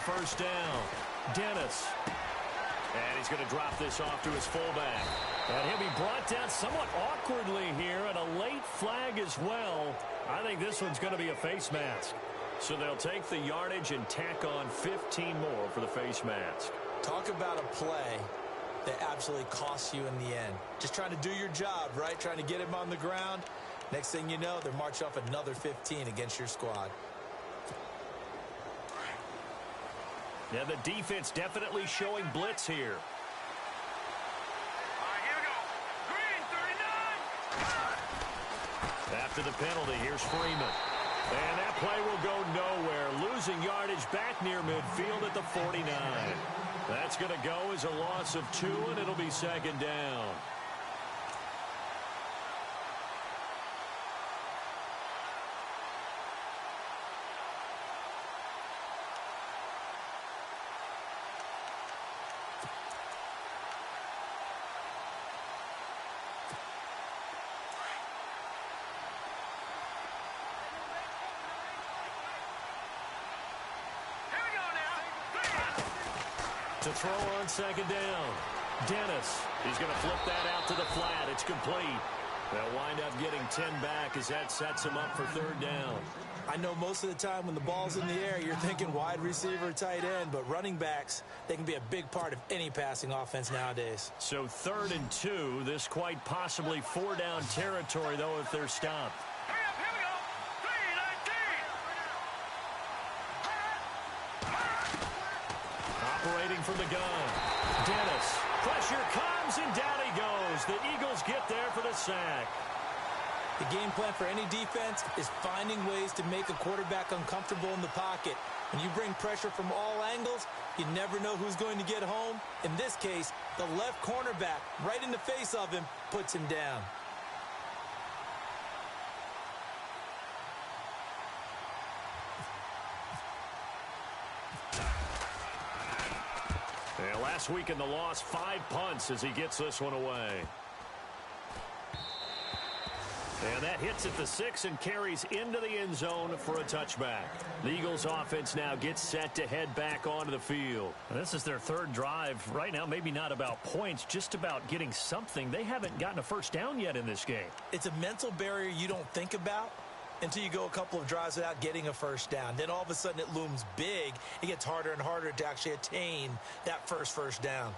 first down. Dennis. And he's going to drop this off to his fullback. And he'll be brought down somewhat awkwardly here, and a late flag as well. I think this one's going to be a face mask. So they'll take the yardage and tack on 15 more for the face mask. Talk about a play that absolutely costs you in the end. Just trying to do your job, right? Trying to get him on the ground. Next thing you know, they're marching off another 15 against your squad. Yeah, the defense definitely showing blitz here. All right, here we go. Green, 39. After the penalty, here's Freeman. And that play will go nowhere. Losing yardage back near midfield at the 49. That's going to go as a loss of 2, and it'll be second down. To throw on second down. Dennis. He's going to flip that out to the flat. It's complete. They'll wind up getting 10 back as that sets him up for third down. I know most of the time when the ball's in the air, you're thinking wide receiver, tight end, but running backs, they can be a big part of any passing offense nowadays. So 3rd and 2, this quite possibly 4-down territory, though, if they're stopped. Operating from the gun. Dennis. Pressure comes, and down he goes. The Eagles get there for the sack. The game plan for any defense is finding ways to make a quarterback uncomfortable in the pocket. When you bring pressure from all angles, you never know who's going to get home. In this case, the left cornerback, right in the face of him, puts him down. Yeah, last week in the loss, 5 punts as he gets this one away. And that hits at the 6 and carries into the end zone for a touchback. The Eagles offense now gets set to head back onto the field. And this is their 3rd drive. Right now, maybe not about points, just about getting something. They haven't gotten a first down yet in this game. It's a mental barrier you don't think about until you go a couple of drives without getting a first down. Then all of a sudden it looms big. It gets harder and harder to actually attain that first down.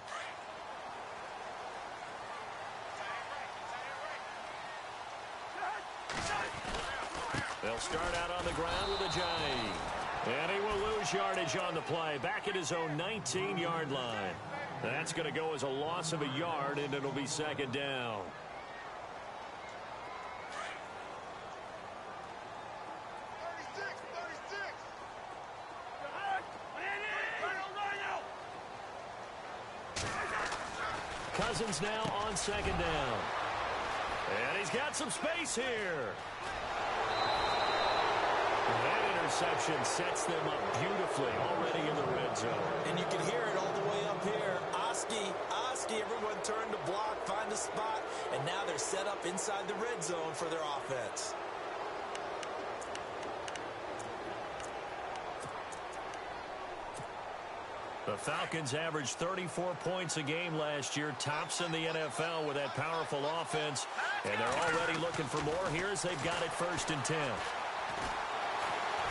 They'll start out on the ground with a J. And he will lose yardage on the play. Back at his own 19-yard line. That's going to go as a loss of a yard, and it'll be second down. Cousins now on second down. And he's got some space here. That interception sets them up beautifully already in the red zone. And you can hear it all the way up here. Oski, everyone turned to block, find a spot, and now they're set up inside the red zone for their offense. The Falcons averaged 34 points a game last year, tops in the NFL with that powerful offense, and they're already looking for more here as they've got it 1st and 10.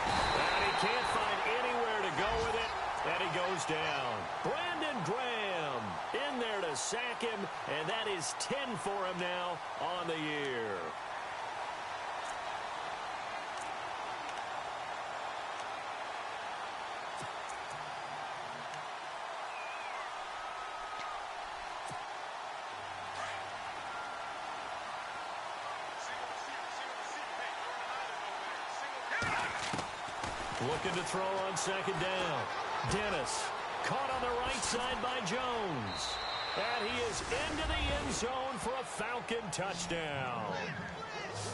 And he can't find anywhere to go with it, and he goes down. Brandon Graham in there to sack him, and that is 10 for him now on the year. Looking to throw on second down. Dennis caught on the right side by Jones. And he is into the end zone for a Falcon touchdown.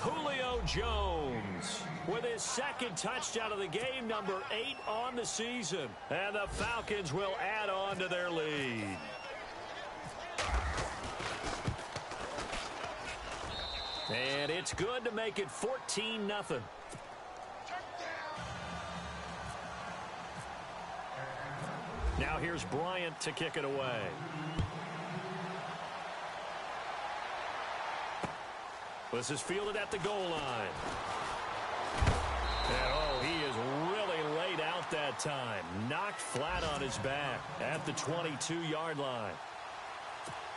Julio Jones with his 2nd touchdown of the game, number 8 on the season. And the Falcons will add on to their lead. And it's good to make it 14-0. Now here's Bryant to kick it away. This is fielded at the goal line. And, oh, he is really laid out that time. Knocked flat on his back at the 22-yard line.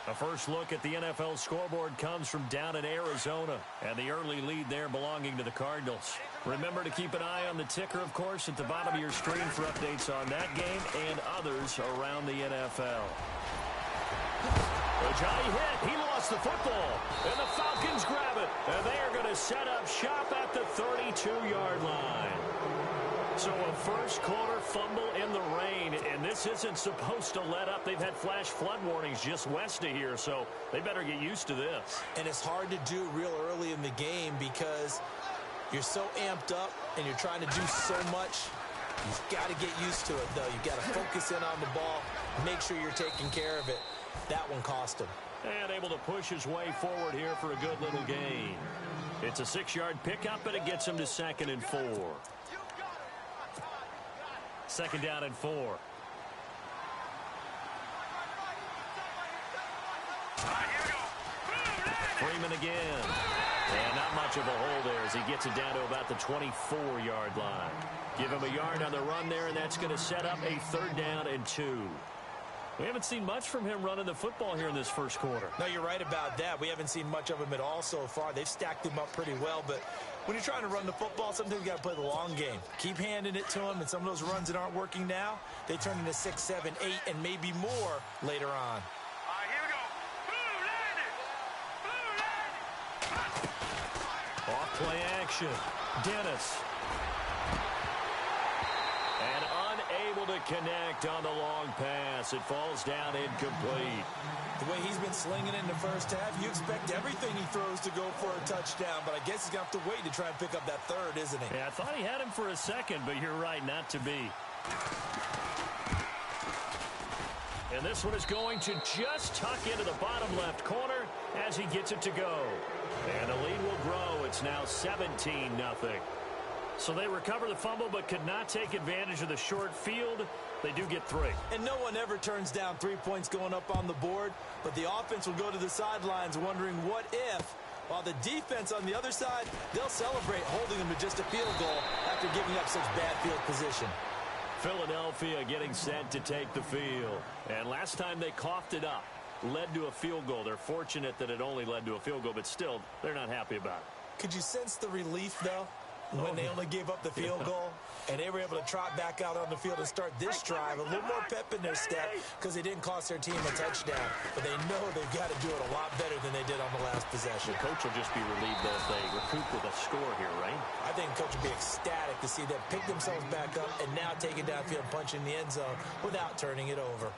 A first look at the NFL scoreboard comes from down in Arizona, and the early lead there belonging to the Cardinals. Remember to keep an eye on the ticker, of course, at the bottom of your screen for updates on that game and others around the NFL. Ajayi hit. He lost the football, and the Falcons grab it, and they are going to set up shop at the 32-yard line. So a first-quarter fumble in the rain, and this isn't supposed to let up. They've had flash flood warnings just west of here, so they better get used to this. And it's hard to do real early in the game because you're so amped up and you're trying to do so much. You've got to get used to it, though. You've got to focus in on the ball, make sure you're taking care of it. That one cost him. And able to push his way forward here for a good little gain. It's a 6-yard pickup, and it gets him to 2nd and 4. 2nd down and 4. Freeman again. And not much of a hole there as he gets it down to about the 24-yard line. Give him a yard on the run there, and that's going to set up a 3rd down and 2. We haven't seen much from him running the football here in this first quarter. No, you're right about that. We haven't seen much of him at all so far. They've stacked him up pretty well, but when you're trying to run the football, sometimes you got to play the long game. Keep handing it to him, and some of those runs that aren't working now, they turn into 6, 7, 8, and maybe more later on. Here we go. Blue landed. Off play action. Dennis. And unable to connect on the long pass. It falls down incomplete. The way he's been slinging it in the first half, you expect everything he throws to go for a touchdown, but I guess he's going to have to wait to try and pick up that 3rd, isn't he? Yeah, I thought he had him for a second, but you're right, not to be. And this one is going to just tuck into the bottom left corner as he gets it to go. And the lead will grow. It's now 17-0. So they recover the fumble but could not take advantage of the short field. They do get 3. And no one ever turns down 3 points going up on the board, but the offense will go to the sidelines wondering what if, while the defense on the other side, they'll celebrate holding them to just a field goal after giving up such bad field position. Philadelphia getting set to take the field. And last time they coughed it up, led to a field goal. They're fortunate that it only led to a field goal, but still, they're not happy about it. Could you sense the relief, though, when they only gave up the field goal and they were able to trot back out on the field and start this drive? A little more pep in their step because they didn't cost their team a touchdown, but they know they've got to do it a lot better than they did on the last possession. The coach will just be relieved that they recoup with a score here, right? I think the coach will be ecstatic to see them pick themselves back up and now take it downfield and punch in the end zone without turning it over.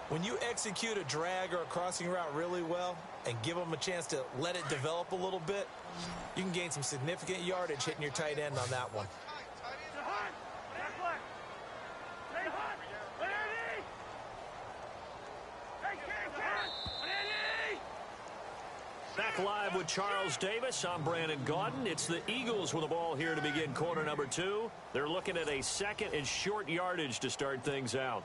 When you execute a drag or a crossing route really well and give them a chance to let it develop a little bit, you can gain some significant yardage hitting your tight end on that one. Back live with Charles Davis. I'm Brandon Gaudin. It's the Eagles with the ball here to begin quarter number 2. They're looking at a 2nd and short yardage to start things out.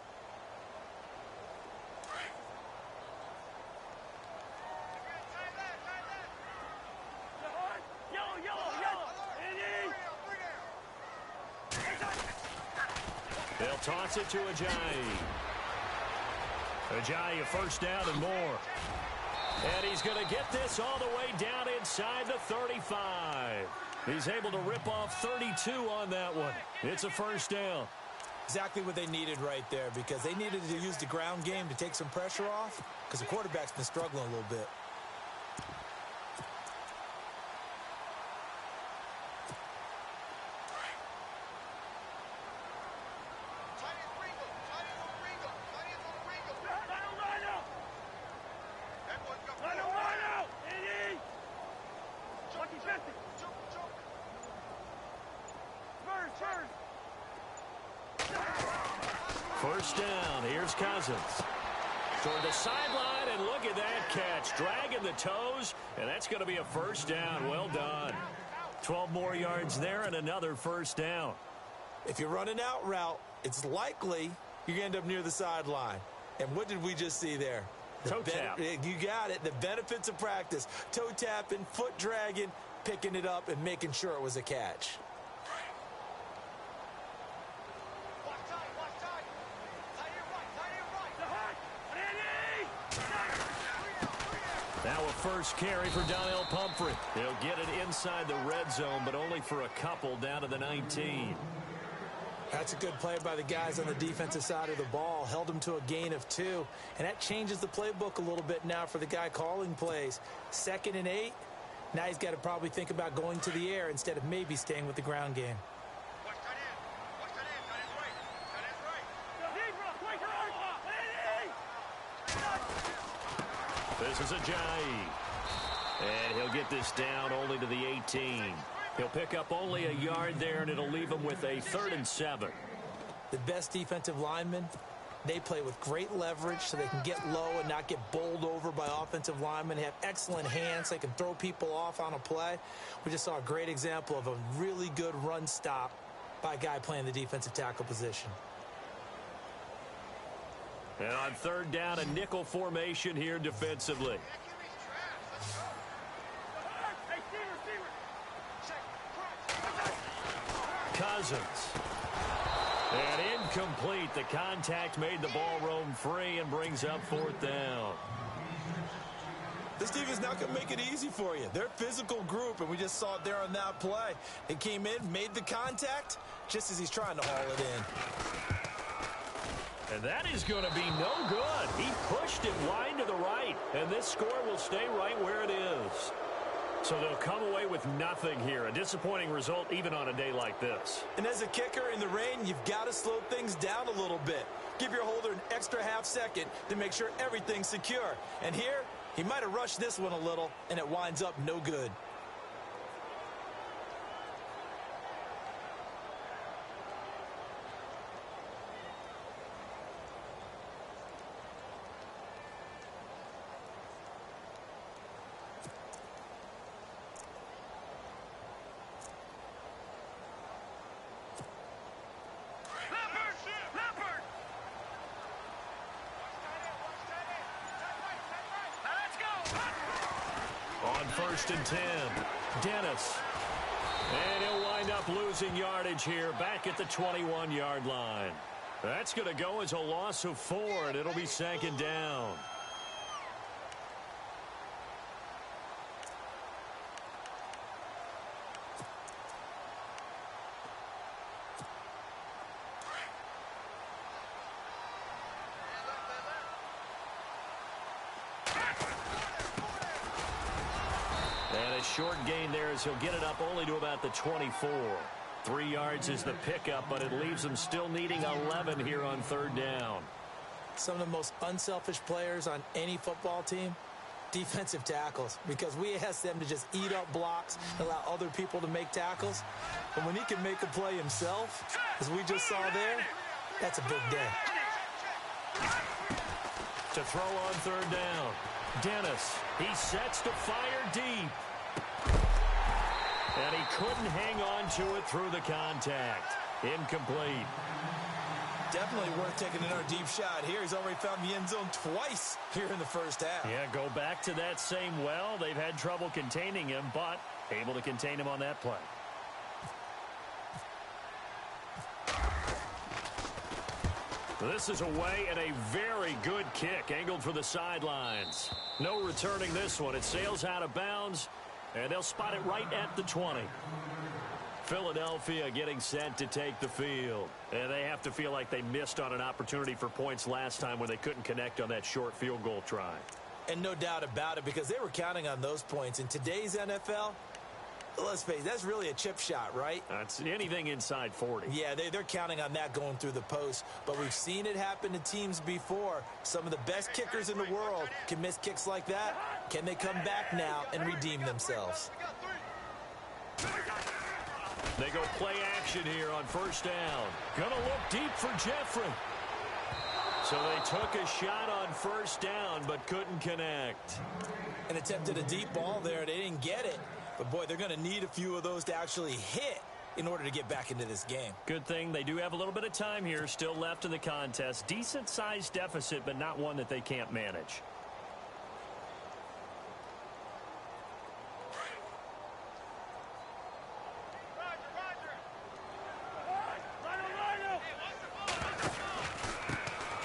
They'll toss it to Ajayi. Ajayi, a 1st down and more. And he's going to get this all the way down inside the 35. He's able to rip off 32 on that one. It's a 1st down. Exactly what they needed right there, because they needed to use the ground game to take some pressure off because the quarterback's been struggling a little bit. First down. Here's Cousins. Toward the sideline, and look at that catch. Dragging the toes, and that's going to be a 1st down. Well done. 12 more yards there and another 1st down. If you run an out route, it's likely you end up near the sideline. And what did we just see there? Toe tap. You got it. The benefits of practice. Toe tapping, foot dragging, picking it up, and making sure it was a catch. Now a first carry for Donnell Pumphrey. He'll get it inside the red zone, but only for a couple down to the 19. That's a good play by the guys on the defensive side of the ball. Held him to a gain of 2. And that changes the playbook a little bit now for the guy calling plays. 2nd and 8. Now he's got to probably think about going to the air instead of maybe staying with the ground game. This is Ajayi. And he'll get this down only to the 18. He'll pick up only a yard there, and it'll leave him with a 3rd and 7. The best defensive linemen, they play with great leverage so they can get low and not get bowled over by offensive linemen. They have excellent hands. They can throw people off on a play. We just saw a great example of a really good run stop by a guy playing the defensive tackle position. And on 3rd down, a nickel formation here defensively. Cousins. And incomplete. The contact made the ball roam free and brings up 4th down. This team is not going to make it easy for you. They're a physical group, and we just saw it there on that play. It came in, made the contact, just as he's trying to haul it in. And that is going to be no good. He pushed it wide to the right, and this score will stay right where it is. So they'll come away with nothing here. A disappointing result even on a day like this. And as a kicker in the rain, you've got to slow things down a little bit. Give your holder an extra half second to make sure everything's secure. And here, he might have rushed this one a little, and it winds up no good. On 1st and 10, Dennis. And he'll wind up losing yardage here back at the 21-yard line. That's going to go as a loss of 4, and it'll be 2nd down. And a short gain there as he'll get it up only to about the 24. 3 yards is the pickup, but it leaves him still needing 11 here on 3rd down. Some of the most unselfish players on any football team, defensive tackles, because we ask them to just eat up blocks and allow other people to make tackles. But when he can make a play himself, as we just saw there, that's a big day. To throw on 3rd down, Dennis. He sets to fire deep. And he couldn't hang on to it through the contact. Incomplete. Definitely worth taking another deep shot here. He's already found the end zone twice here in the first half. Yeah, go back to that same well. They've had trouble containing him, but able to contain him on that play. This is away and a very good kick, angled for the sidelines. No returning this one. It sails out of bounds, and they'll spot it right at the 20. Philadelphia getting set to take the field. And they have to feel like they missed on an opportunity for points last time when they couldn't connect on that short field goal try. And no doubt about it, because they were counting on those points. In today's NFL, let's face it, that's really a chip shot, right? That's anything inside 40. Yeah, they're counting on that going through the post. But we've seen it happen to teams before. Some of the best kickers in the world can miss kicks like that. Can they come back now and redeem themselves? They go play action here on 1st down. Gonna look deep for Jeffrey. So they took a shot on 1st down, but couldn't connect. And attempted a deep ball there. They didn't get it. But, boy, they're going to need a few of those to actually hit in order to get back into this game. Good thing they do have a little bit of time here still left in the contest. Decent-sized deficit, but not one that they can't manage.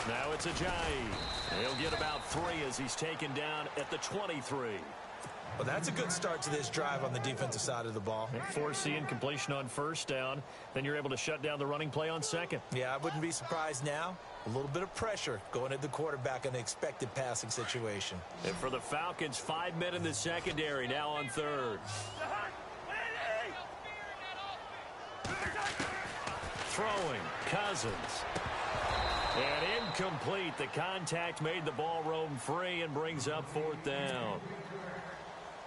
Now it's Ajayi. He'll get about 3 as he's taken down at the 23. Well, that's a good start to this drive on the defensive side of the ball. Foreseeing completion on first down. Then you're able to shut down the running play on second. Yeah, I wouldn't be surprised now. A little bit of pressure going at the quarterback in an expected passing situation. And for the Falcons, 5 men in the secondary now on third. Throwing, Cousins. And incomplete. The contact made the ball roam free and brings up 4th down.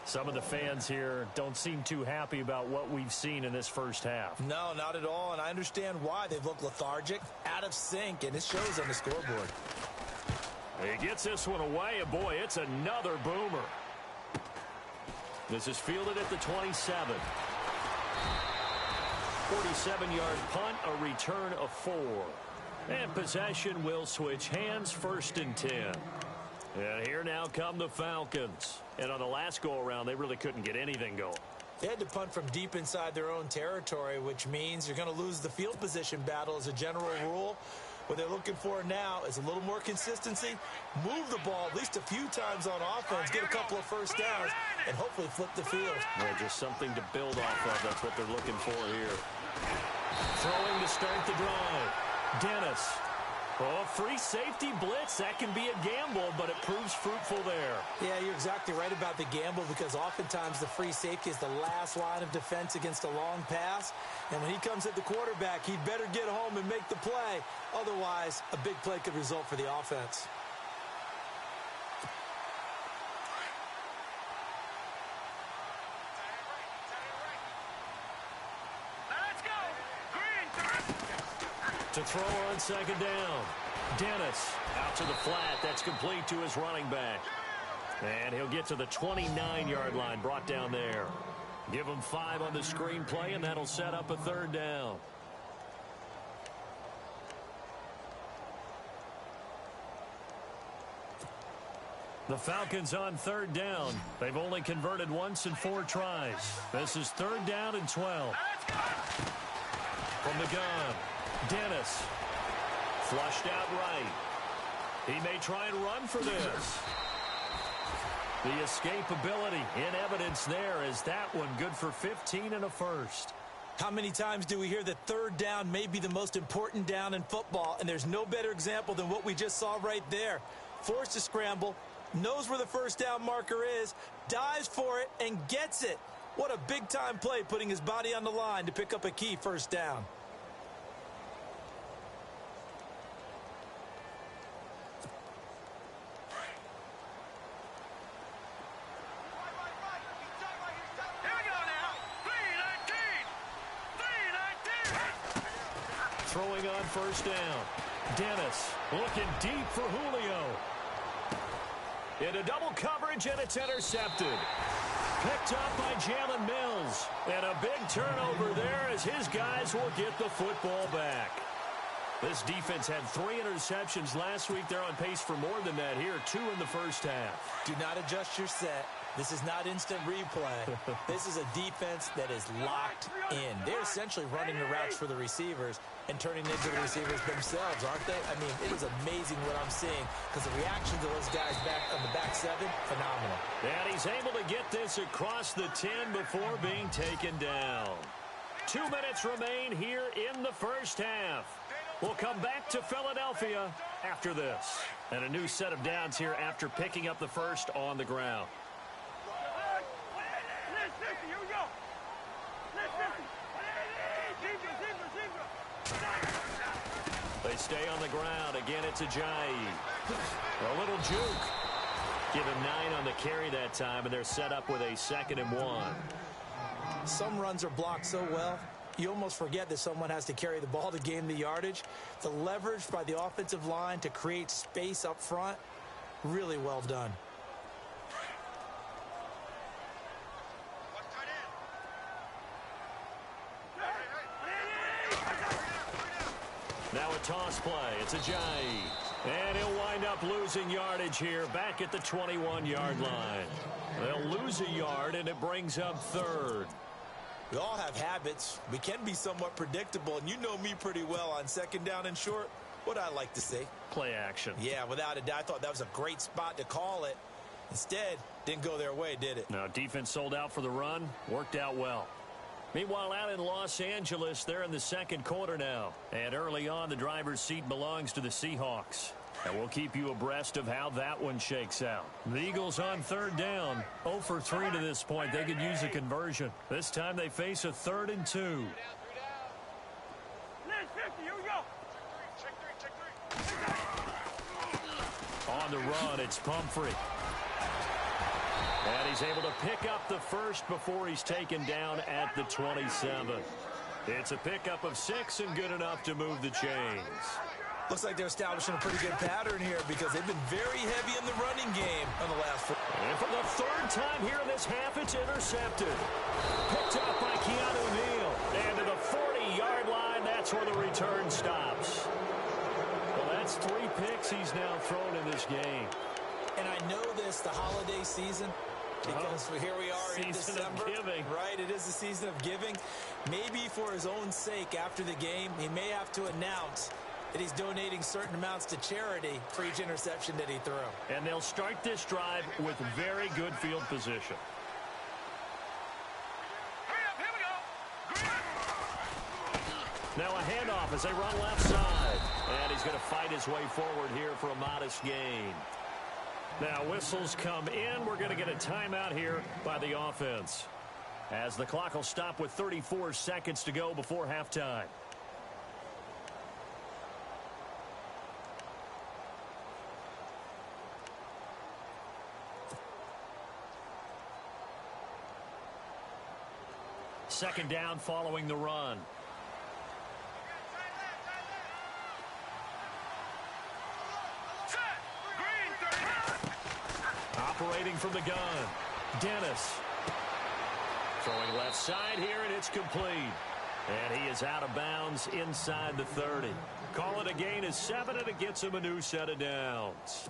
Some of the fans here don't seem too happy about what we've seen in this first half. No, not at all, and I understand why. They've looked lethargic, out of sync, and it shows on the scoreboard. He gets this one away, and boy, it's another boomer. This is fielded at the 27. 47-yard punt, a return of 4. And possession will switch hands, 1st and 10. And here now come the Falcons. And on the last go-around, they really couldn't get anything going. They had to punt from deep inside their own territory, which means you're going to lose the field position battle as a general rule. What they're looking for now is a little more consistency, move the ball at least a few times on offense, get a couple of first downs, and hopefully flip the field. Yeah, just something to build off of. That's what they're looking for here. Throwing to start the drive. Dennis. Oh, free safety blitz. That can be a gamble, but it proves fruitful there. Yeah, you're exactly right about the gamble because oftentimes the free safety is the last line of defense against a long pass. And when he comes at the quarterback, he'd better get home and make the play. Otherwise, a big play could result for the offense. To throw on second down. Dennis out to the flat. That's complete to his running back. And he'll get to the 29-yard line, brought down there. Give him 5 on the screenplay, and that'll set up a 3rd down. The Falcons on 3rd down. They've only converted once in 4 tries. This is 3rd down and 12. From the gun. Dennis, flushed out right. He may try and run for this. The escapability in evidence there is that one good for 15 and a 1st. How many times do we hear that 3rd down may be the most important down in football, and there's no better example than what we just saw right there. Forced to scramble, knows where the 1st down marker is, dives for it, and gets it. What a big-time play, putting his body on the line to pick up a key 1st down. Throwing on 1st down. Dennis looking deep for Julio. Into double coverage, and it's intercepted. Picked up by Jalen Mills. And a big turnover there as his guys will get the football back. This defense had 3 interceptions last week. They're on pace for more than that here. 2 in the first half. Do not adjust your set. This is not instant replay. This is a defense that is locked in. They're essentially running the routes for the receivers and turning into the receivers themselves, aren't they? I mean, it is amazing what I'm seeing because the reaction to those guys back on the back 7, phenomenal. And he's able to get this across the 10 before being taken down. 2 minutes remain here in the first half. We'll come back to Philadelphia after this. And a new set of downs here after picking up the first on the ground. They stay on the ground. Again, it's Ajayi. A little juke. Give him 9 on the carry that time, and they're set up with a 2nd and 1. Some runs are blocked so well, you almost forget that someone has to carry the ball to gain the yardage. The leverage by the offensive line to create space up front, really well done. Now a toss play. It's Ajayi. And he'll wind up losing yardage here back at the 21-yard line. They'll lose a yard, and it brings up third. We all have habits. We can be somewhat predictable, and you know me pretty well on second down and short. What I like to say? Play action. Yeah, without a doubt. I thought that was a great spot to call it. Instead, didn't go their way, did it? No, defense sold out for the run. Worked out well. Meanwhile, out in Los Angeles, they're in the second quarter now. And early on, the driver's seat belongs to the Seahawks. And we'll keep you abreast of how that one shakes out. The Eagles on third down. 0 for 3 to this point. They could use a conversion. This time they face a 3rd and 2. Here we go. Check three. On the run, it's Pumphrey. And he's able to pick up the first before he's taken down at the 27. It's a pickup of 6 and good enough to move the chains. Looks like they're establishing a pretty good pattern here because they've been very heavy in the running game on the last 4. And for the 3rd time here in this half, it's intercepted. Picked up by Keanu Neal. And to the 40-yard line, that's where the return stops. Well, that's 3 picks he's now thrown in this game. And I know this, the holiday season, because here we are in December. Of giving. Right, it is the season of giving. Maybe for his own sake after the game, he may have to announce that he's donating certain amounts to charity for each interception that he threw. And they'll start this drive with very good field position. Here we go. Now a handoff as they run left side. And he's going to fight his way forward here for a modest gain. Now whistles come in. We're going to get a timeout here by the offense, as the clock will stop with 34 seconds to go before halftime. Second down following the run. Operating from the gun, Dennis. Throwing left side here, and it's complete. And he is out of bounds inside the 30. Call it a gain of 7, and it gets him a new set of downs.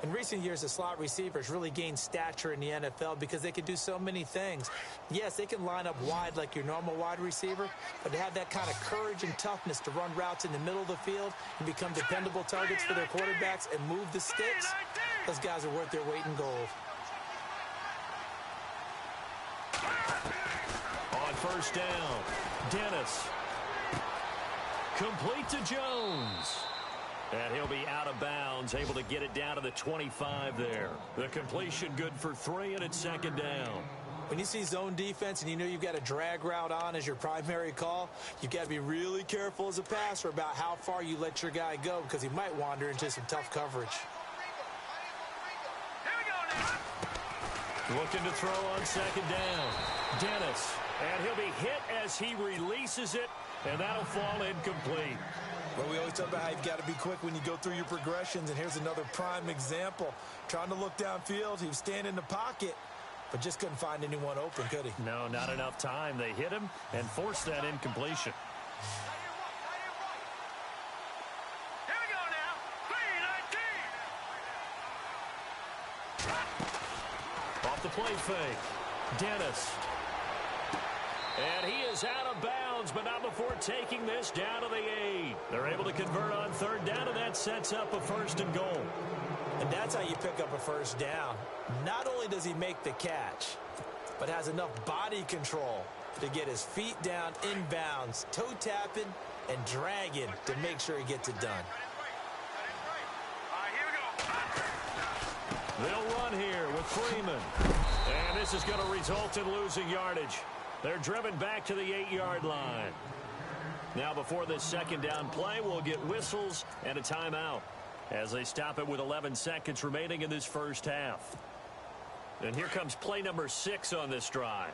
In recent years, the slot receivers really gained stature in the NFL because they can do so many things. Yes, they can line up wide like your normal wide receiver, but they have that kind of courage and toughness to run routes in the middle of the field and become dependable targets for their quarterbacks and move the sticks. Those guys are worth their weight in gold. On first down, Dennis. Complete to Jones. And he'll be out of bounds, able to get it down to the 25 there. The completion good for 3, and it's second down. When you see zone defense and you know you've got a drag route on as your primary call, you've got to be really careful as a passer about how far you let your guy go because he might wander into some tough coverage. Looking to throw on second down. Dennis. And he'll be hit as he releases it, and that'll fall incomplete. Well, we always talk about how you've got to be quick when you go through your progressions, and here's another prime example. Trying to look downfield, he was standing in the pocket, but just couldn't find anyone open, could he? No, not enough time. They hit him and forced that incompletion. Here we go now. 3-19. Off the play fake. Dennis. And he is out of bounds, but not before taking this down to the 8. They're able to convert on third down, and that sets up a 1st and goal. And that's how you pick up a first down. Not only does he make the catch, but has enough body control to get his feet down inbounds, toe tapping and dragging to make sure he gets it done. All right, here we go. They'll run here with Freeman. And this is going to result in losing yardage. They're driven back to the 8-yard line. Now before this second down play, we'll get whistles and a timeout as they stop it with 11 seconds remaining in this first half. And here comes play number 6 on this drive.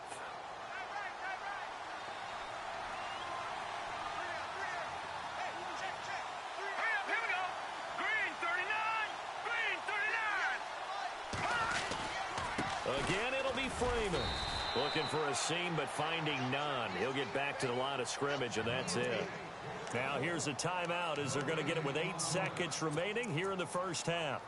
Here we go. Green 39. Green 39. Again, it'll be Freeman. Looking for a seam, but finding none. He'll get back to the line of scrimmage, and that's it. Now here's a timeout as they're going to get it with 8 seconds remaining here in the first half.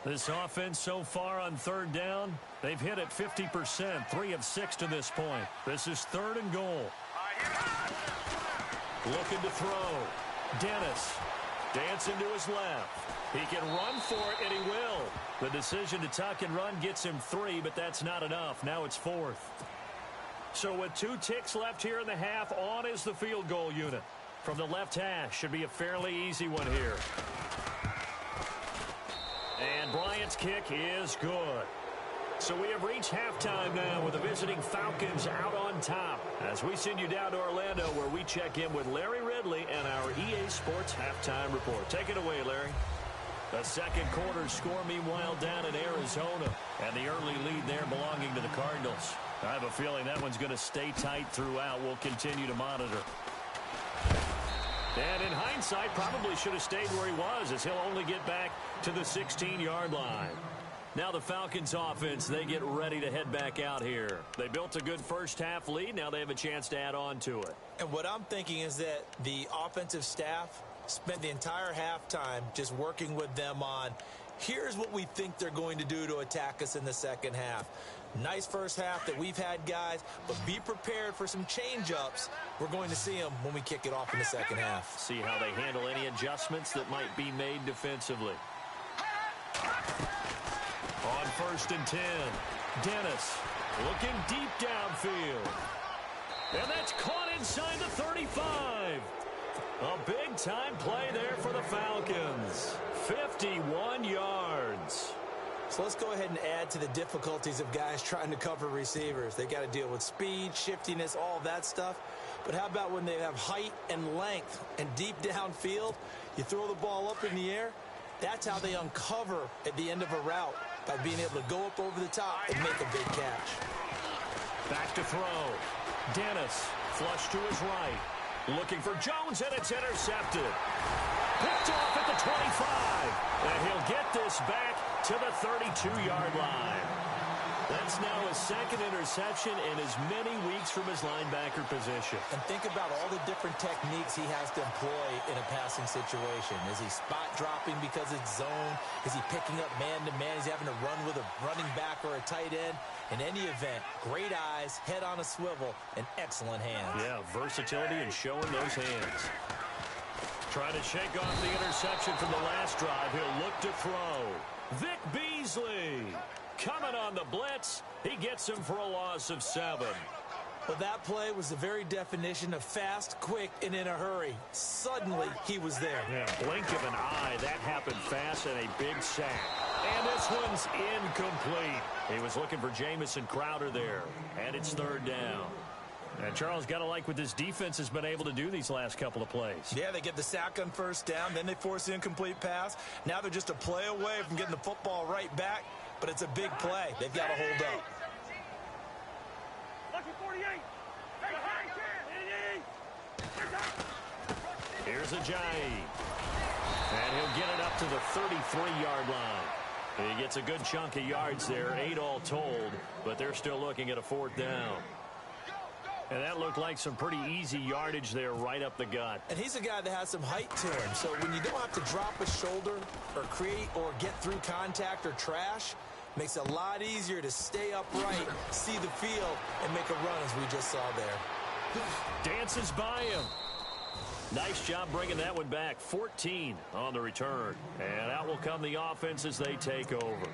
This offense so far on third down, they've hit it 50%, 3 of 6 to this point. This is 3rd and goal. Looking to throw. Dennis dancing to his left. He can run for it, and he will. The decision to tuck and run gets him 3, but that's not enough. Now it's 4th. So with 2 ticks left here in the half, on is the field goal unit. From the left hash, should be a fairly easy one here. And Bryant's kick is good. So we have reached halftime now with the visiting Falcons out on top. As we send you down to Orlando where we check in with Larry Ridley and our EA Sports halftime report. Take it away, Larry. The second quarter score, meanwhile, down in Arizona. And the early lead there belonging to the Cardinals. I have a feeling that one's going to stay tight throughout. We'll continue to monitor. And in hindsight, probably should have stayed where he was, as he'll only get back to the 16-yard line. Now the Falcons offense, they get ready to head back out here. They built a good first half lead. Now they have a chance to add on to it. And what I'm thinking is that the offensive staff spent the entire halftime just working with them on, here's what we think they're going to do to attack us in the second half. Nice first half that we've had, guys, but be prepared for some change-ups. We're going to see them when we kick it off in the second half. See how they handle any adjustments that might be made defensively. On 1st and 10, Dennis looking deep downfield. And that's caught inside the 35. A big-time play there for the Falcons. 51 yards. So let's go ahead and add to the difficulties of guys trying to cover receivers. They got to deal with speed, shiftiness, all that stuff. But how about when they have height and length and deep downfield? You throw the ball up in the air. That's how they uncover at the end of a route, by being able to go up over the top and make a big catch. Back to throw. Dennis flush to his right. Looking for Jones, and it's intercepted. Picked off at the 25. And he'll get this back to the 32-yard line. That's now his second interception in as many weeks from his linebacker position. And think about all the different techniques he has to employ in a passing situation. Is he spot dropping because it's zone? Is he picking up man-to-man? Is he having to run with a running back or a tight end? In any event, great eyes, head on a swivel, and excellent hands. Yeah, versatility and showing those hands. Trying to shake off the interception from the last drive. He'll look to throw. Vic Beasley coming on the blitz. He gets him for a loss of 7. Well, that play was the very definition of fast, quick, and in a hurry. Suddenly, he was there. Yeah, blink of an eye. That happened fast, and a big sack. And this one's incomplete. He was looking for Jamison Crowder there. And it's 3rd down. And Charles, got to like what this defense has been able to do these last couple of plays. Yeah, they get the sack on 1st down, then they force the incomplete pass. Now they're just a play away from getting the football right back, but it's a big play. They've got to hold up. Here's Ajayi. And he'll get it up to the 33-yard line. He gets a good chunk of yards there, 8 all told, but they're still looking at a 4th down. And that looked like some pretty easy yardage there right up the gut. And he's a guy that has some height to him. So when you don't have to drop a shoulder or create or get through contact or trash, makes it a lot easier to stay upright, see the field, and make a run as we just saw there. Dances by him. Nice job bringing that one back. 14 on the return. And out will come the offense as they take over.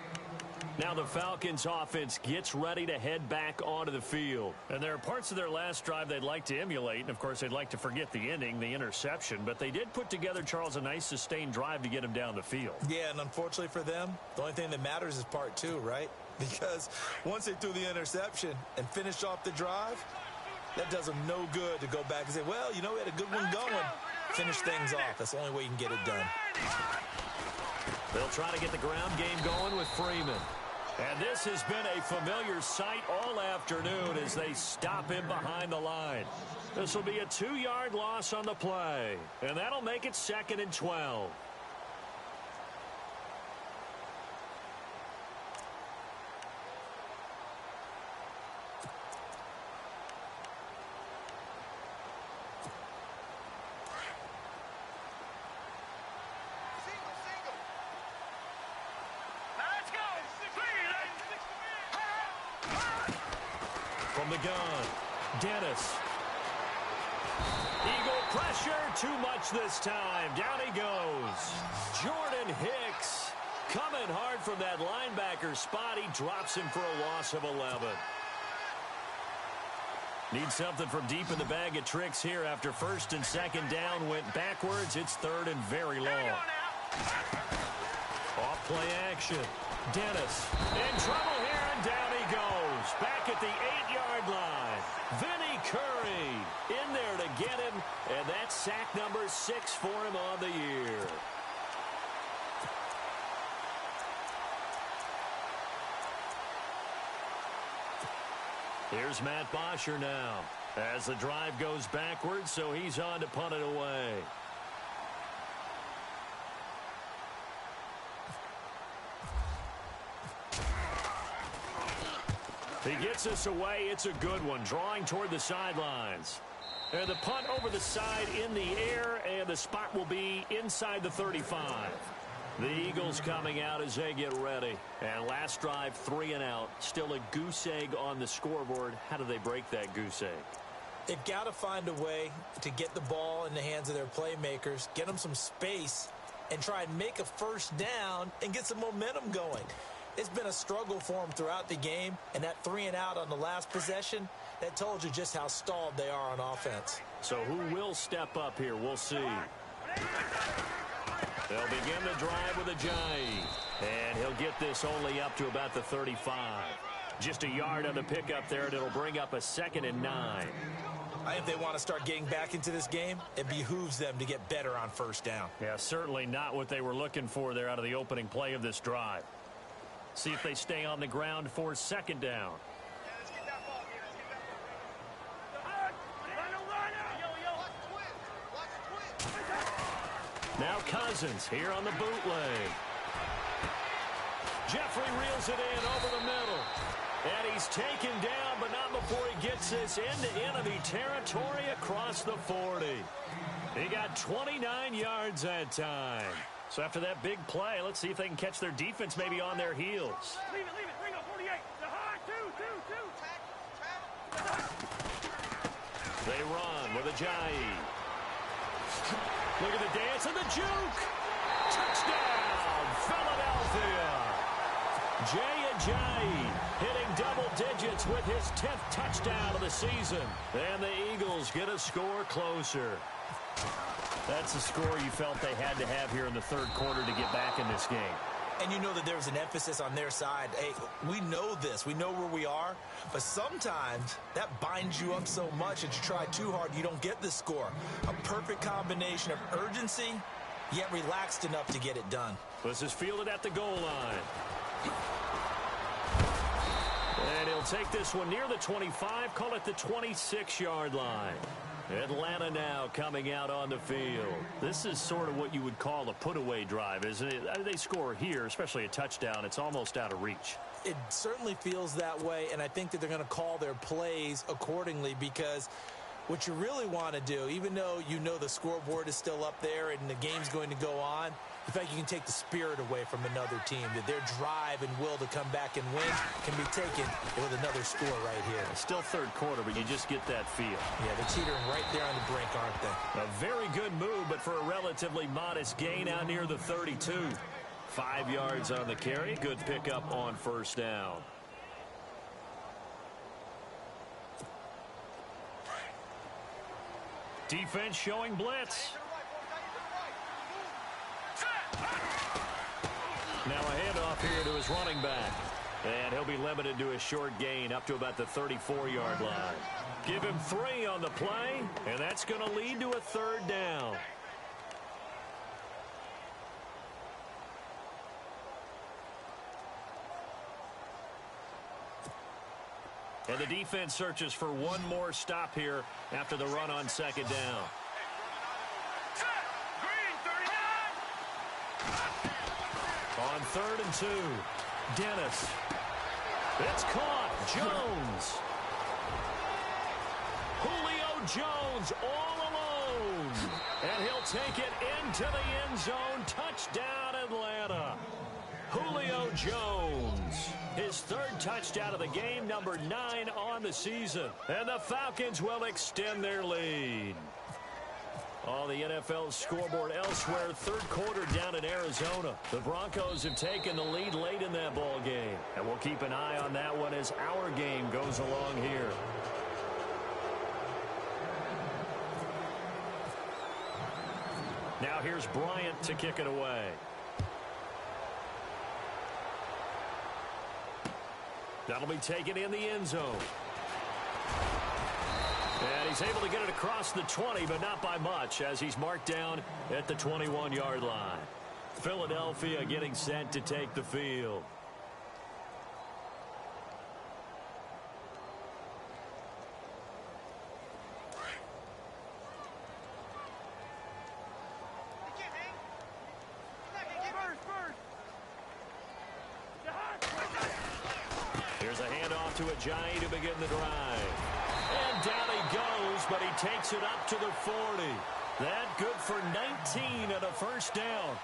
Now the Falcons offense gets ready to head back onto the field. And there are parts of their last drive they'd like to emulate. And, of course, they'd like to forget the ending, the interception. But they did put together, Charles, a nice sustained drive to get him down the field. Yeah, and unfortunately for them, the only thing that matters is part 2, right? Because once they threw the interception and finished off the drive, that does them no good to go back and say, well, you know, we had a good one going. Finish things off. That's the only way you can get it done. They'll try to get the ground game going with Freeman. And this has been a familiar sight all afternoon as they stop him behind the line. This will be a 2-yard loss on the play. And that'll make it 2nd and 12. from the gun. Dennis. Eagle pressure, too much this time. Down he goes. Jordan Hicks coming hard from that linebacker spot. He drops him for a loss of 11. Need something from deep in the bag of tricks here after first and second down went backwards. It's third and very long. Off play action. Dennis in trouble here, and down he goes. Back at the 8-yard line. Vinny Curry in there to get him, and that's sack number 6 for him on the year. Here's Matt Bosher now as the drive goes backwards, so he's on to punt it away. He gets us away. It's a good one, drawing toward the sidelines. And the punt over the side in the air, and the spot will be inside the 35. The Eagles coming out as they get ready. And last drive, 3 and out. Still a goose egg on the scoreboard. How do they break that goose egg? They've got to find a way to get the ball in the hands of their playmakers, get them some space, and try and make a first down and get some momentum going. It's been a struggle for them throughout the game, and that 3 and out on the last possession, that told you just how stalled they are on offense. So who will step up here? We'll see. They'll begin the drive with a Ajayi, and he'll get this only up to about the 35. Just a yard on the pickup there, and it'll bring up a 2nd and 9. If they want to start getting back into this game, it behooves them to get better on first down. Yeah, certainly not what they were looking for there out of the opening play of this drive. See if they stay on the ground for 2nd down. Now Cousins here on the bootleg. Jeffrey reels it in over the middle. And he's taken down, but not before he gets this into enemy territory across the 40. He got 29 yards that time. So after that big play, let's see if they can catch their defense maybe on their heels. Leave it. Bring up 48. The high, two. They run with Ajayi. Look at the dance and the juke. Touchdown, Philadelphia. Jay Ajayi hitting double digits with his 10th touchdown of the season. And the Eagles get a score closer. That's the score you felt they had to have here in the third quarter to get back in this game. And you know that there's an emphasis on their side. Hey, we know this. We know where we are. But sometimes that binds you up so much that you try too hard, you don't get the score. A perfect combination of urgency, yet relaxed enough to get it done. This is fielded at the goal line. And he'll take this one near the 25, call it the 26-yard line. Atlanta now coming out on the field. This is sort of what you would call a put-away drive, isn't it? They score here, especially a touchdown. It's almost out of reach. It certainly feels that way, and I think that they're going to call their plays accordingly because what you really want to do, even though you know the scoreboard is still up there and the game's going to go on, in fact, you can take the spirit away from another team, that their drive and will to come back and win can be taken with another score right here. It's still third quarter, but you just get that feel. Yeah, they're teetering right there on the brink, aren't they? A very good move, but for a relatively modest gain out near the 32. 5 yards on the carry. Good pickup on first down. Defense showing blitz. Now a handoff here to his running back. And he'll be limited to a short gain up to about the 34-yard line. Give him 3 on the play, and that's going to lead to a 3rd down. And the defense searches for one more stop here after the run on 2nd down. On 3rd and 2, Dennis. It's caught. Jones. Julio Jones all alone. And he'll take it into the end zone. Touchdown, Atlanta. Julio Jones. His third touchdown of the game, number 9 on the season. And the Falcons will extend their lead. On the NFL scoreboard elsewhere, third quarter down in Arizona. The Broncos have taken the lead late in that ball game. And we'll keep an eye on that one as our game goes along here. Now here's Bryant to kick it away. That'll be taken in the end zone. And he's able to get it across the 20, but not by much, as he's marked down at the 21-yard line. Philadelphia getting set to take the field. Here's a handoff to Ajayi to begin the drive. And down he goes, but he takes it up to the 40. That good for 19 and a first down.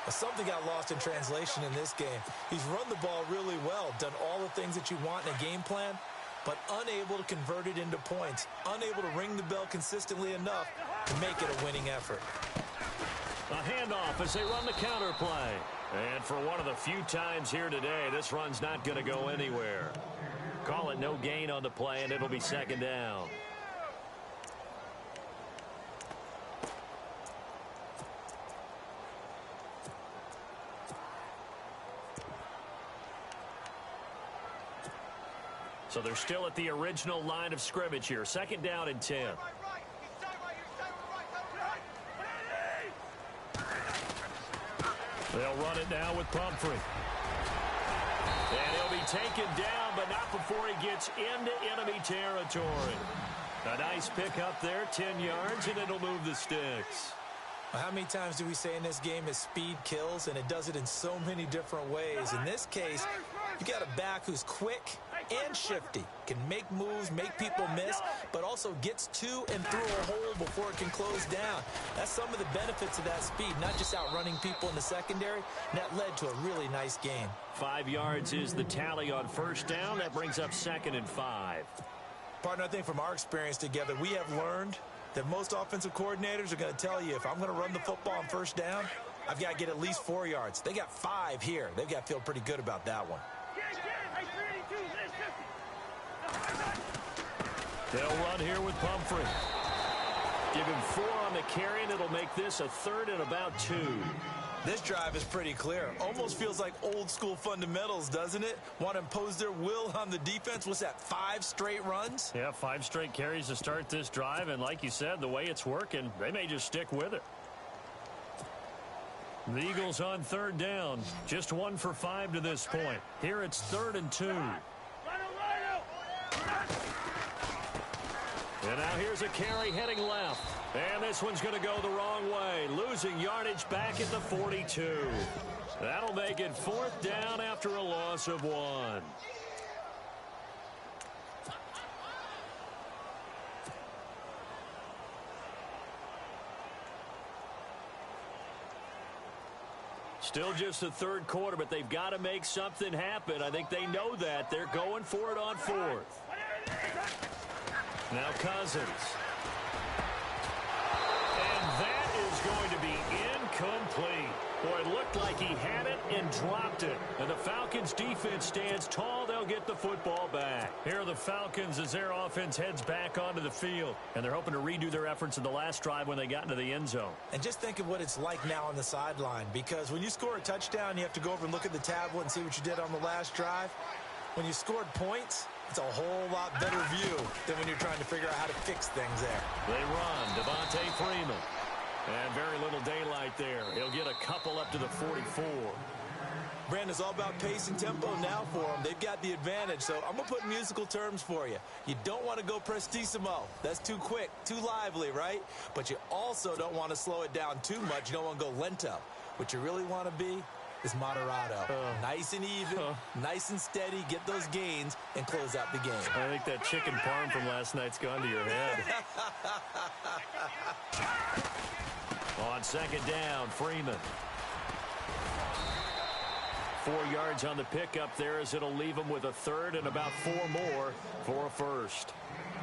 Something got lost in translation in this game. He's run the ball really well, done all the things that you want in a game plan, but unable to convert it into points, unable to ring the bell consistently enough to make it a winning effort. A handoff as they run the counter play. And for one of the few times here today, this run's not going to go anywhere. Call it no gain on the play, and it'll be second down. So they're still at the original line of scrimmage here. Second down and 10. They'll run it now with Pumphrey. And he'll be taken down, but not before he gets into enemy territory. A nice pickup there, 10 yards, and it'll move the sticks. How many times do we say in this game is speed kills, and it does it in so many different ways. In this case, you got a back who's quick and shifty, can make moves, make people miss, but also gets to and through a hole before it can close down. That's some of the benefits of that speed, not just outrunning people in the secondary. And that led to a really nice game. 5 yards is the tally on first down. That brings up 2nd and 5. Partner, I think from our experience together, we have learned that most offensive coordinators are going to tell you, if I'm going to run the football on first down, I've got to get at least 4 yards. They got 5 here. They've got to feel pretty good about that one. They'll run here with Pumphrey. Give him 4 on the carry, and it'll make this a 3rd and about 2. This drive is pretty clear. Almost feels like old school fundamentals, doesn't it? Want to impose their will on the defense. What's that, 5 straight runs? Yeah, 5 straight carries to start this drive, and like you said, the way it's working, they may just stick with it. The Eagles on 3rd down. Just 1 for 5 to this point. Here it's 3rd and 2. And now here's a carry heading left. And this one's going to go the wrong way. Losing yardage back at the 42. That'll make it 4th down after a loss of 1. Still just the 3rd quarter, but they've got to make something happen. I think they know that. They're going for it on 4th. Now Cousins. And that is going to be incomplete. Boy, it looked like he had it and dropped it. And the Falcons' defense stands tall. They'll get the football back. Here are the Falcons as their offense heads back onto the field. And they're hoping to redo their efforts in the last drive when they got into the end zone. And just think of what it's like now on the sideline. Because when you score a touchdown, you have to go over and look at the tablet and see what you did on the last drive. When you scored points, it's a whole lot better view than when you're trying to figure out how to fix things there. They run. Devontae Freeman. And very little daylight there. He'll get a couple up to the 44. Brandon, it's all about pace and tempo now for them. They've got the advantage, so I'm going to put musical terms for you. You don't want to go prestissimo. That's too quick, too lively, right? But you also don't want to slow it down too much. You don't want to go lento. What you really want to be is moderato. Nice and even, nice and steady, get those gains, and close out the game. I think that chicken parm from last night's gone to your head. On 2nd down, Freeman. 4 yards on the pickup there, as it'll leave them with a third and about 4 more for a first.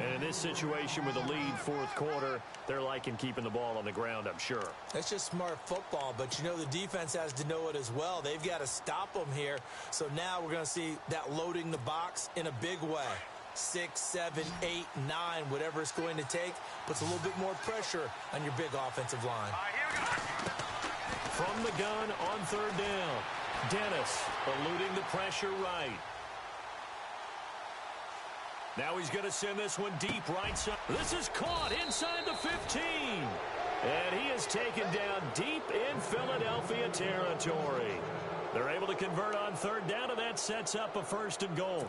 And in this situation with a lead, fourth quarter, they're liking keeping the ball on the ground, I'm sure. That's just smart football, but you know the defense has to know it as well. They've got to stop them here. So now we're going to see that loading the box in a big way. 6, 7, 8, 9, whatever it's going to take, puts a little bit more pressure on your big offensive line. From the gun on third down, Dennis eluding the pressure right. Now he's going to send this one deep right side. This is caught inside the 15. And he is taken down deep in Philadelphia territory. They're able to convert on third down, and that sets up a first and goal.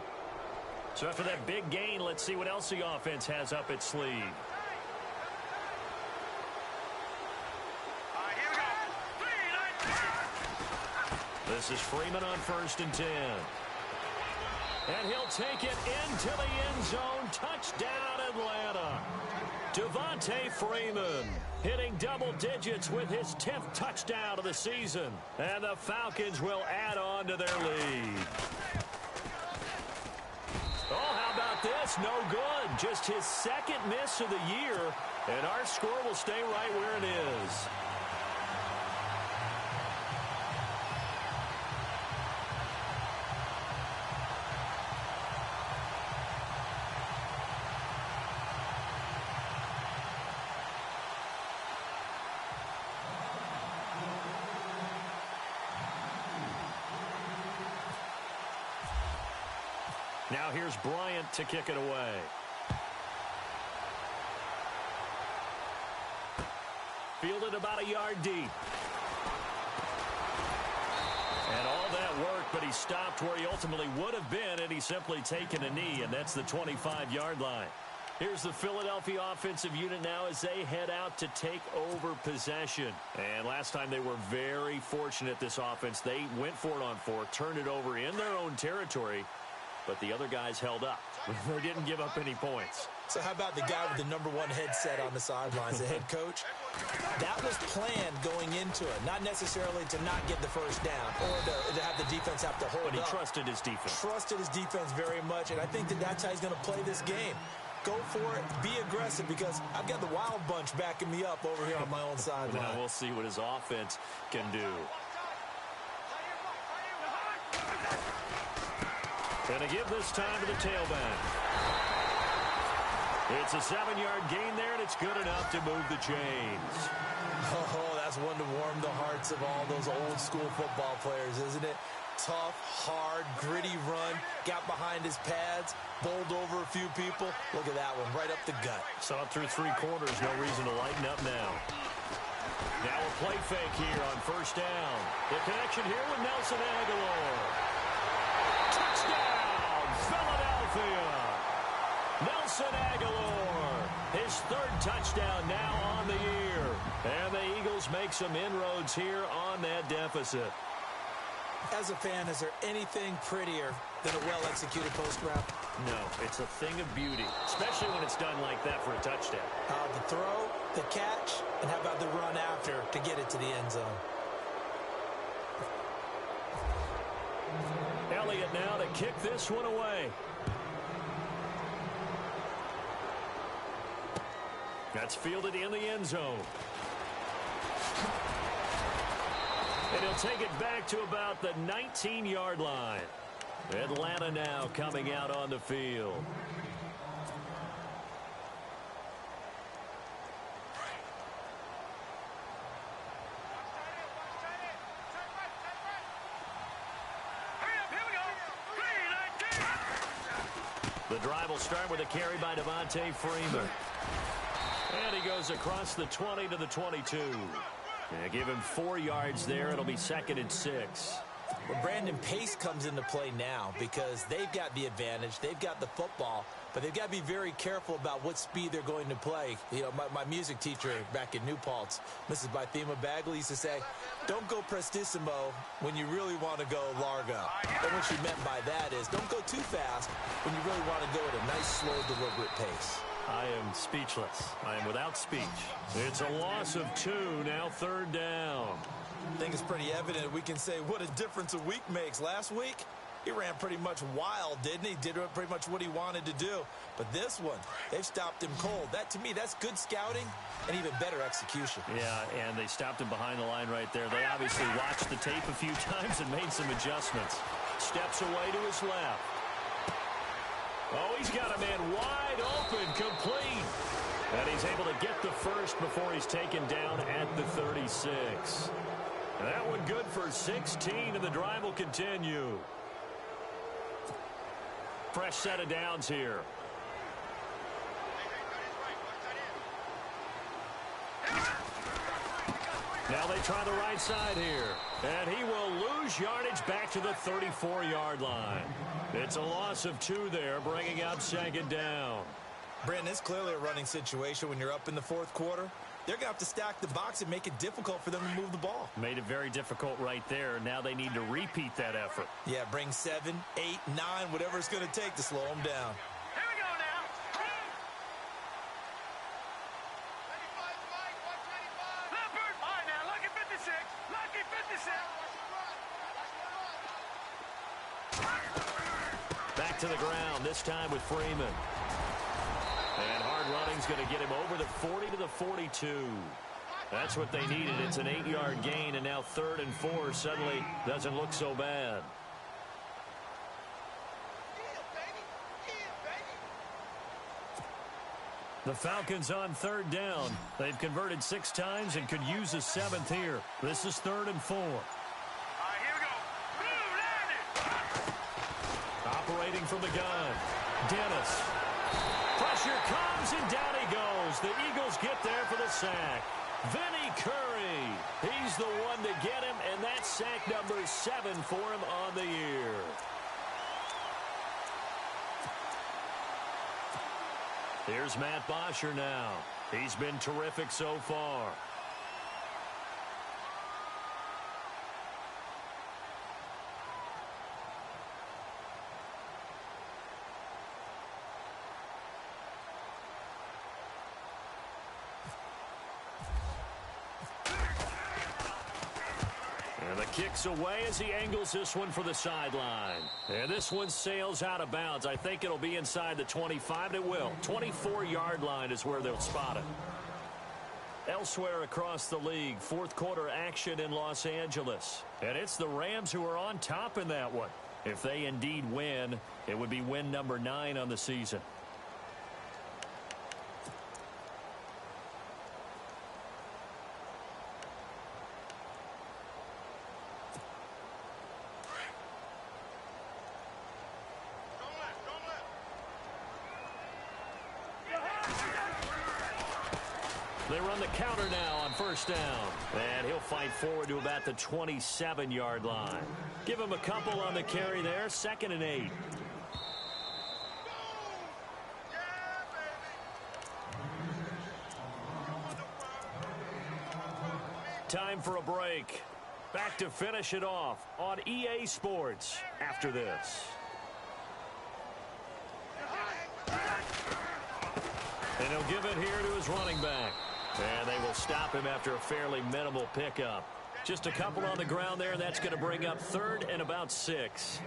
So after that big gain, let's see what else the offense has up its sleeve. This is Freeman on 1st and 10. And he'll take it into the end zone. Touchdown, Atlanta. Devontae Freeman hitting double digits with his 10th touchdown of the season. And the Falcons will add on to their lead. Oh, how about this? No good. Just his second miss of the year. And our score will stay right where it is. Now here's Bryant to kick it away. Fielded about a yard deep. And all that work, but he stopped where he ultimately would have been, and he's simply taken a knee, and that's the 25-yard line. Here's the Philadelphia offensive unit now as they head out to take over possession. And last time they were very fortunate, this offense. They went for it on 4, turned it over in their own territory, but the other guys held up. They didn't give up any points. So how about the guy with the #1 headset on the sidelines, the head coach? That was planned going into it, not necessarily to not get the first down or to have the defense have to hold up. But he trusted his defense. Trusted his defense very much, and I think that's how he's going to play this game. Go for it, be aggressive, because I've got the wild bunch backing me up over here on my own sideline. Now we'll see what his offense can do. And to give this time to the tailback. It's a 7-yard gain there, and it's good enough to move the chains. Oh, that's one to warm the hearts of all those old-school football players, isn't it? Tough, hard, gritty run, got behind his pads, bowled over a few people. Look at that one, right up the gut. Saw it through 3 quarters, no reason to lighten up now. Now a play fake here on first down. The connection here with Nelson Aguilar. Touchdown, Philadelphia. Nelson Aguilar, his 3rd touchdown now on the year. And the Eagles make some inroads here on that deficit. As a fan, is there anything prettier than a well-executed post route? No, it's a thing of beauty, especially when it's done like that for a touchdown. The throw, the catch, and how about the run after to get it to the end zone? Elliott now to kick this one away. That's fielded in the end zone. And he'll take it back to about the 19-yard line. Atlanta now coming out on the field. The drive will start with a carry by Devontae Freeman. And he goes across the 20 to the 22. Yeah, give him 4 yards there. It'll be 2nd and 6. Well, Brandon, pace comes into play now because they've got the advantage. They've got the football, but they've got to be very careful about what speed they're going to play. You know, my music teacher back in New Paltz, Mrs. Bythema Bagley, used to say, don't go prestissimo when you really want to go largo. And what she meant by that is don't go too fast when you really want to go at a nice, slow, deliberate pace. I am speechless. I am without speech. It's a loss of 2, now 3rd down. I think it's pretty evident we can say what a difference a week makes. Last week, he ran pretty much wild, didn't he? Did pretty much what he wanted to do. But this one, they've stopped him cold. That, to me, that's good scouting and even better execution. Yeah, and they stopped him behind the line right there. They obviously watched the tape a few times and made some adjustments. Steps away to his left. Oh, he's got a man wide open, complete. And he's able to get the first before he's taken down at the 36. That one good for 16, and the drive will continue. Fresh set of downs here. Now they try the right side here. And he will lose yardage back to the 34-yard line. It's a loss of 2 there, bringing up 2nd down. Brandon, it's clearly a running situation when you're up in the 4th quarter. They're going to have to stack the box and make it difficult for them to move the ball. Made it very difficult right there. Now they need to repeat that effort. Yeah, bring 7, 8, 9, whatever it's going to take to slow them down. Here we go now. Leopard. All right, now, lucky 56. Lucky 56. Back to the ground, this time with Freeman. And hard running's going to get him over the 40 to the 42. That's what they needed. It's an 8-yard gain, and now 3rd and 4 suddenly doesn't look so bad. The Falcons on 3rd down. They've converted 6 times and could use a 7th here. This is 3rd and 4. All right, here we go. Blue, landed. Operating from the gun. Dennis. Pressure comes, and down he goes. The Eagles get there for the sack. Vinny Curry. He's the one to get him, and that's sack number 7 for him on the year. Here's Matt Bosher now. He's been terrific so far. And the kick's away as he angles this one for the sideline. And this one sails out of bounds. I think it'll be inside the 25, and it will. 24-yard line is where they'll spot it. Elsewhere across the league, 4th quarter action in Los Angeles. And it's the Rams who are on top in that one. If they indeed win, it would be win number 9 on the season. They run the counter now on 1st down. And he'll fight forward to about the 27-yard line. Give him a couple on the carry there. 2nd and 8. Time for a break. Back to finish it off on EA Sports after this. And he'll give it here to his running back. And they will stop him after a fairly minimal pickup. Just a couple on the ground there, and that's going to bring up 3rd and about 6.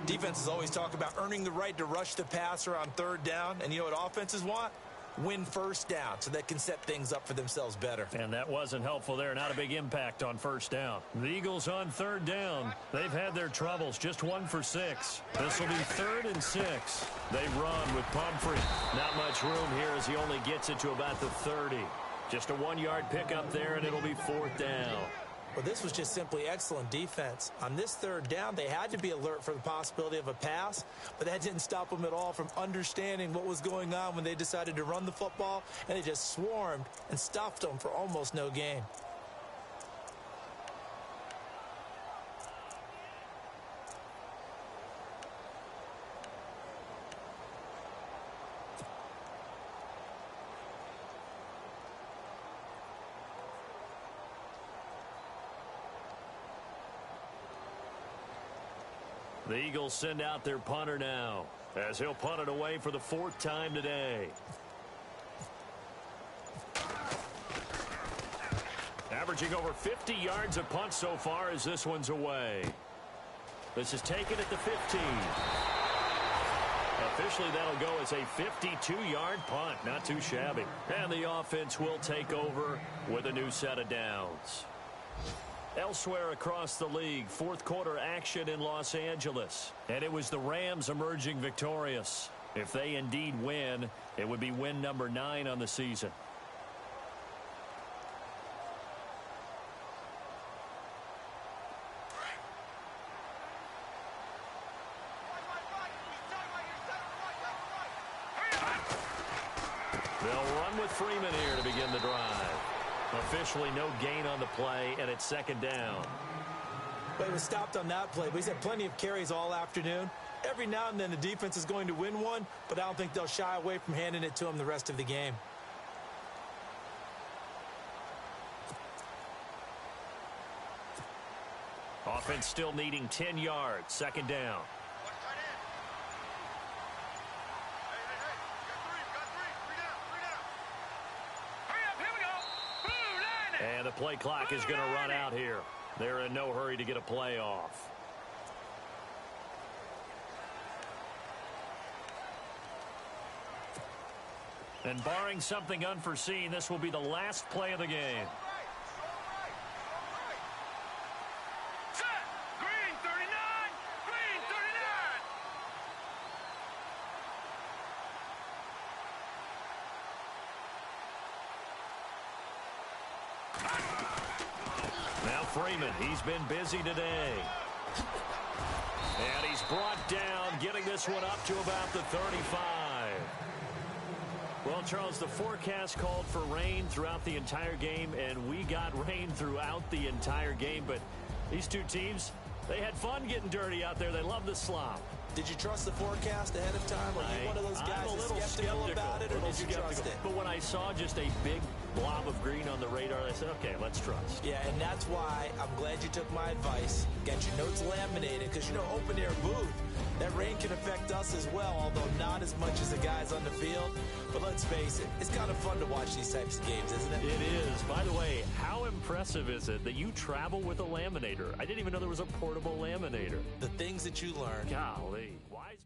Defenses always talk about earning the right to rush the passer on 3rd down. And you know what offenses want? Win 1st down so they can set things up for themselves better. And that wasn't helpful there. Not a big impact on 1st down. The Eagles on 3rd down. They've had their troubles. Just 1 for 6. This will be 3rd and 6. They run with Pumphrey. Not much room here as he only gets it to about the 30. Just a 1-yard pickup there, and it'll be 4th down. Well, this was just simply excellent defense. On this 3rd down, they had to be alert for the possibility of a pass, but that didn't stop them at all from understanding what was going on when they decided to run the football, and they just swarmed and stuffed them for almost no gain. The Eagles send out their punter now as he'll punt it away for the 4th time today. Averaging over 50 yards a punt so far as this one's away. This is taken at the 15. Officially, that'll go as a 52-yard punt. Not too shabby. And the offense will take over with a new set of downs. Elsewhere across the league, fourth quarter action in Los Angeles. And it was the Rams emerging victorious. If they indeed win, it would be win number 9 on the season. They'll run with Freeman here to begin the drive. Officially no gain on the play, and it's second down. But he was stopped on that play, but he's had plenty of carries all afternoon. Every now and then the defense is going to win one, but I don't think they'll shy away from handing it to him the rest of the game. Offense still needing 10 yards. Second down. And the play clock is going to run out here. They're in no hurry to get a play off. And barring something unforeseen, this will be the last play of the game. Set! Green 39! Green 39! Now Freeman, he's been busy today. And he's brought down, getting this one up to about the 35. Well, Charles, the forecast called for rain throughout the entire game, and we got rain throughout the entire game. But these two teams, they had fun getting dirty out there. They love the slop. Did you trust the forecast ahead of time? Are you one of those guys that's skeptical about it, or did you trust it? But when I saw just a big blob of green on the radar, I said, okay, let's trust. Yeah, and that's why I'm glad you took my advice. Get your notes laminated, because, you know, open-air booth, that rain can affect us as well, although not as much as the guys on the field. But let's face it, it's kind of fun to watch these types of games, isn't it? It is. By the way, how impressive is it that you travel with a laminator? I didn't even know there was a portable laminator. The things that you learn. Golly. Wise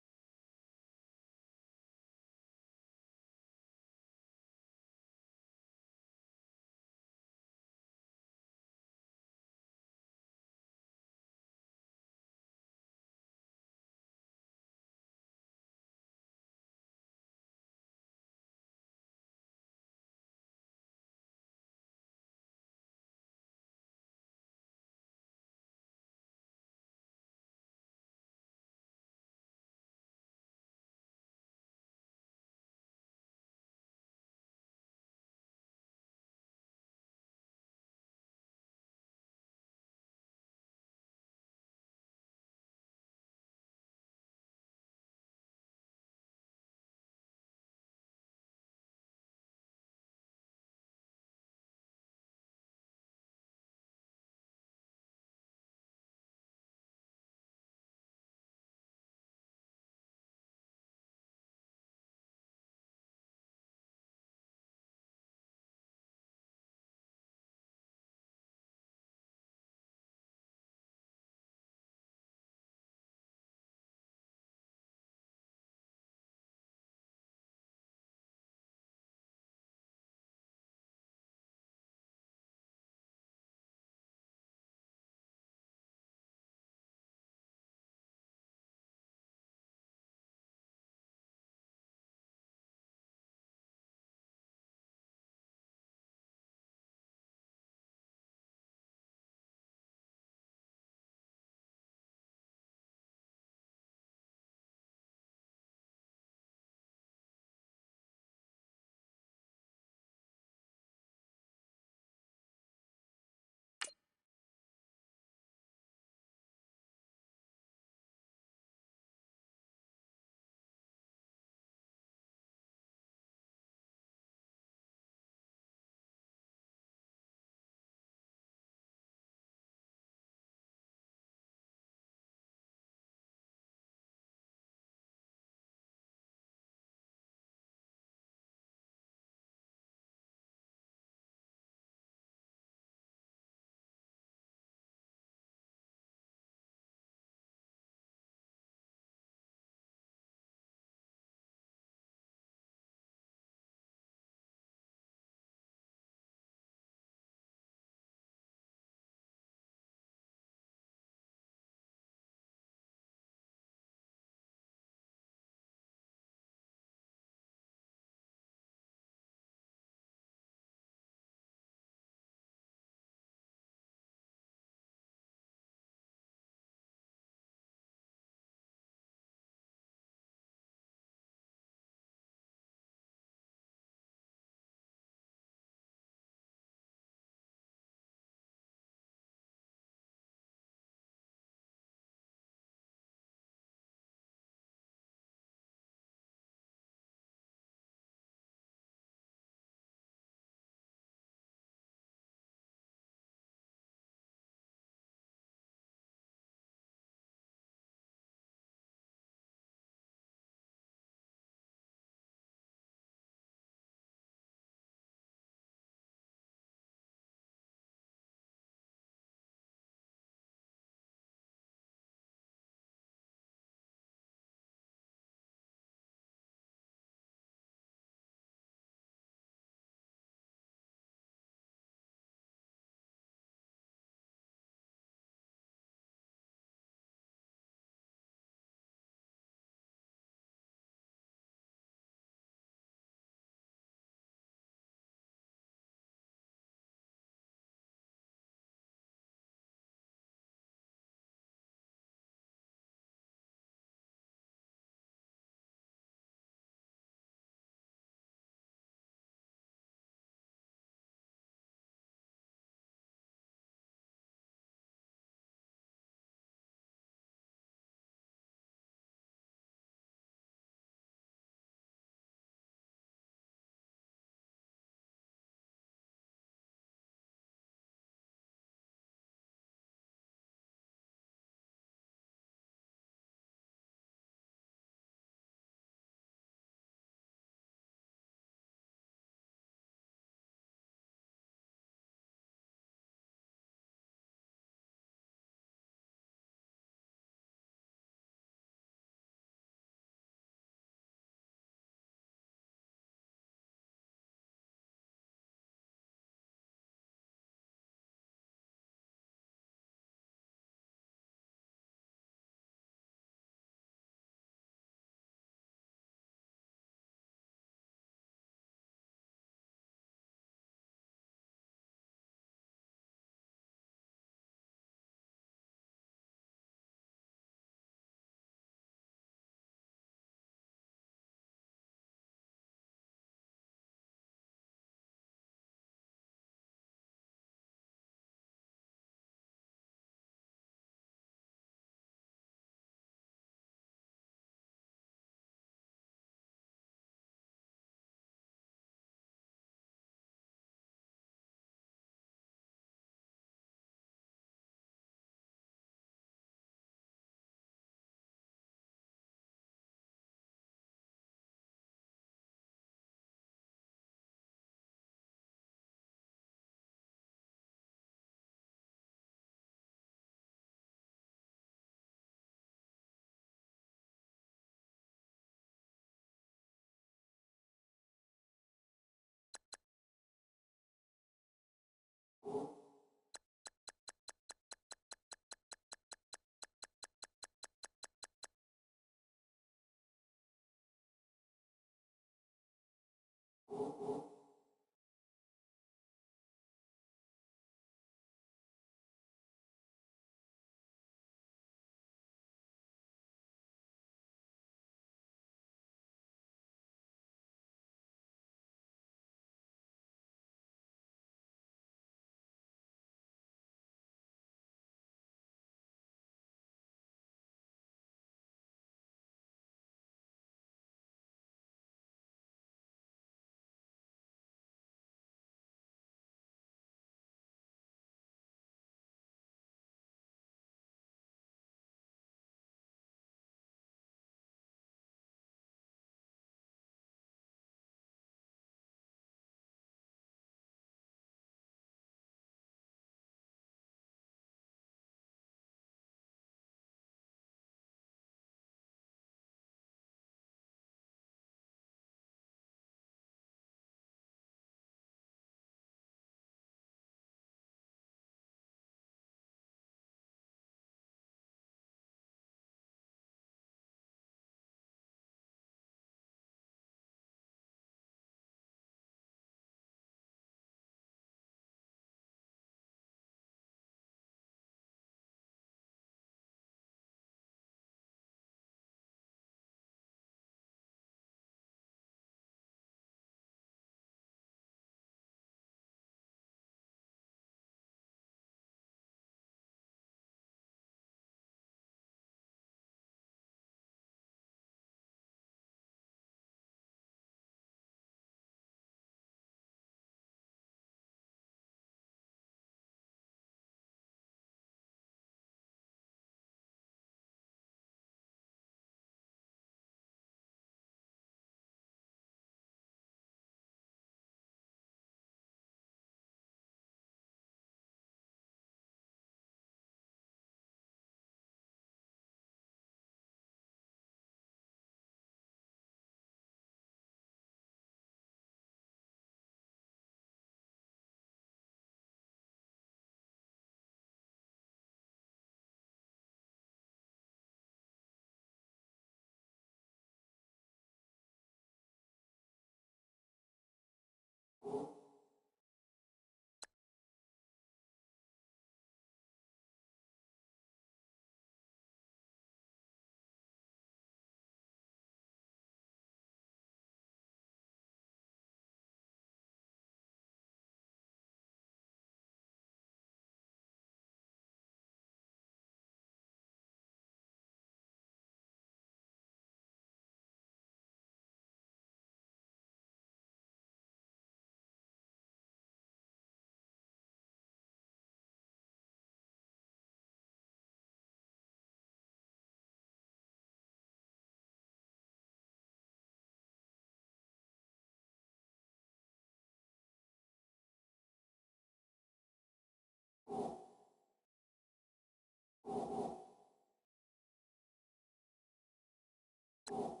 it.